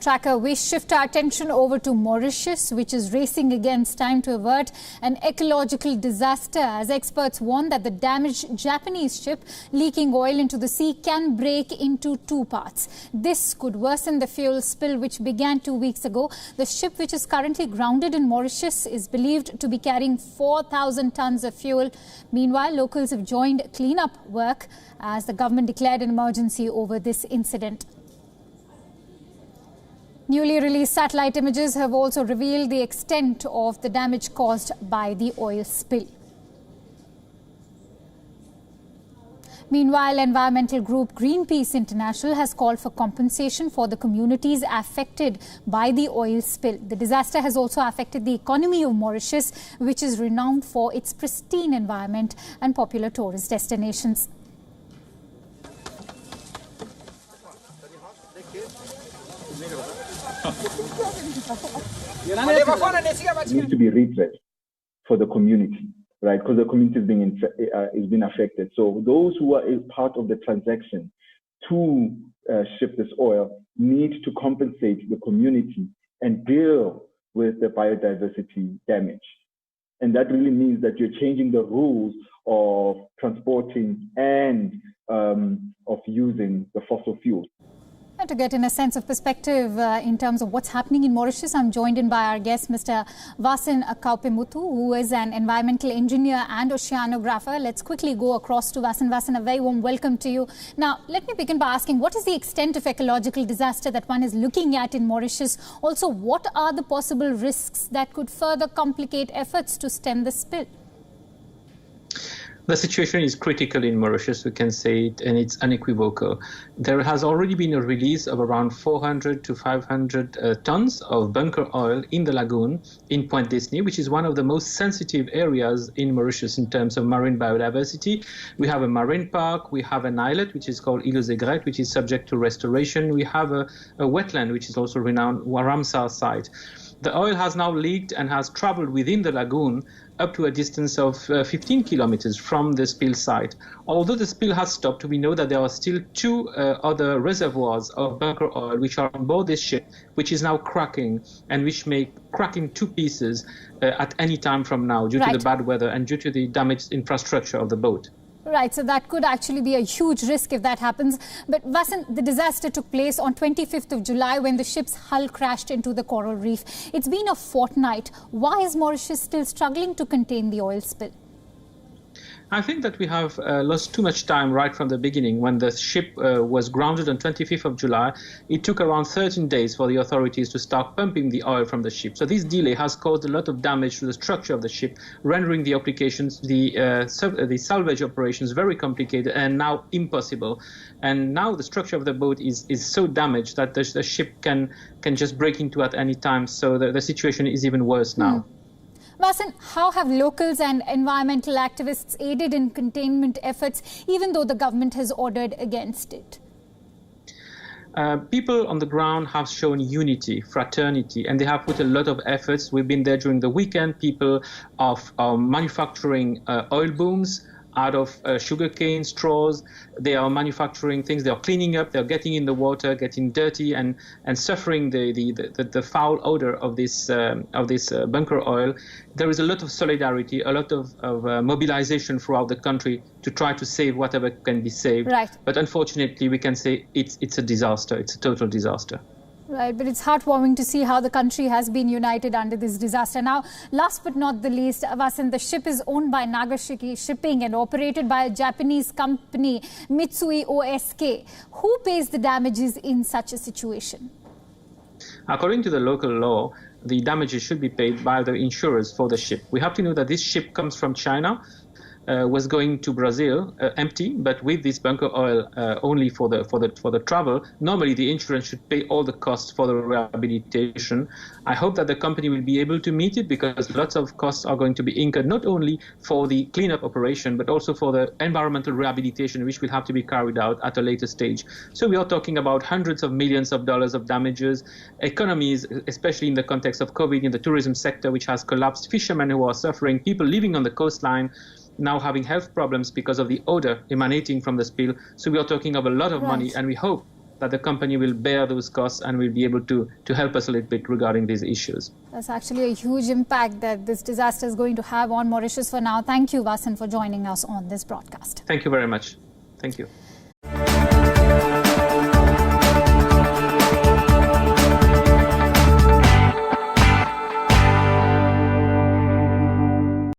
Tracker, we shift our attention over to Mauritius, which is racing against time to avert an ecological disaster, as experts warn that the damaged Japanese ship leaking oil into the sea can break into two parts. This could worsen the fuel spill which began 2 weeks ago. The ship, which is currently grounded in Mauritius, is believed to be carrying 4,000 tons of fuel. Meanwhile, locals have joined cleanup work as the government declared an emergency over this incident. Newly released satellite images have also revealed the extent of the damage caused by the oil spill. Meanwhile, environmental group Greenpeace International has called for compensation for the communities affected by the oil spill. The disaster has also affected the economy of Mauritius, which is renowned for its pristine environment and popular tourist destinations. It needs to be redressed for the community, right? Because the community is being affected. So those who are part of the transaction to ship this oil need to compensate the community and deal with the biodiversity damage. And that really means that you're changing the rules of transporting and of using the fossil fuels. And to get in a sense of perspective in terms of what's happening in Mauritius, I'm joined in by our guest, Mr. Vasin Kaupemutu, who is an environmental engineer and oceanographer. Let's quickly go across to Vasin. Vasin, a very warm welcome to you. Now, let me begin by asking, what is the extent of ecological disaster that one is looking at in Mauritius? Also, what are the possible risks that could further complicate efforts to stem the spill? The situation is critical in Mauritius, we can say it, and it's unequivocal. There has already been a release of around 400 to 500 tons of bunker oil in the lagoon in Point Disney, which is one of the most sensitive areas in Mauritius in terms of marine biodiversity. We have a marine park, we have an islet, which is called Île aux Aigrettes, which is subject to restoration. We have a wetland, which is also renowned, Ramsar site. The oil has now leaked and has traveled within the lagoon up to a distance of 15 kilometers from the spill site. Although the spill has stopped, we know that there are still two other reservoirs of bunker oil which are on board this ship, which is now cracking and which may crack in two pieces at any time from now due to the bad weather and due to the damaged infrastructure of the boat. Right, so that could actually be a huge risk if that happens. But Vasin, the disaster took place on 25th of July when the ship's hull crashed into the coral reef. It's been a fortnight. Why is Mauritius still struggling to contain the oil spill? I think that we have lost too much time right from the beginning. When the ship was grounded on 25th of July, it took around 13 days for the authorities to start pumping the oil from the ship. So this delay has caused a lot of damage to the structure of the ship, rendering the applications, the salvage operations very complicated and now impossible. And now the structure of the boat is so damaged that the ship can just break into at any time. So the situation is even worse now. Vasin, how have locals and environmental activists aided in containment efforts, even though the government has ordered against it? People on the ground have shown unity, fraternity, and they have put a lot of efforts. We've been there during the weekend. People are manufacturing oil booms out of sugarcane straws. They are manufacturing things. They are cleaning up. They are getting in the water, getting dirty, and suffering the foul odor of this bunker oil. There is a lot of solidarity, a lot of mobilization throughout the country to try to save whatever can be saved. Right. But unfortunately, we can say it's a disaster. It's a total disaster. Right, but it's heartwarming to see how the country has been united under this disaster. Now, last but not the least, Vasin, the ship is owned by Nagasaki Shipping and operated by a Japanese company, Mitsui O.S.K. Who pays the damages in such a situation? According to the local law, the damages should be paid by the insurers for the ship. We have to know that this ship comes from China, was going to Brazil empty, but with this bunker oil only for the travel. Normally, the insurance should pay all the costs for the rehabilitation. I hope that the company will be able to meet it, because lots of costs are going to be incurred not only for the cleanup operation but also for the environmental rehabilitation, which will have to be carried out at a later stage. So we are talking about hundreds of millions of dollars of damages, economies, especially in the context of COVID, in the tourism sector, which has collapsed, fishermen who are suffering, people living on the coastline now having health problems because of the odor emanating from the spill. So we are talking of a lot of money, and we hope that the company will bear those costs and will be able to help us a little bit regarding these issues. That's actually a huge impact that this disaster is going to have on Mauritius for now. Thank you, Vasan, for joining us on this broadcast. Thank you very much. Thank you.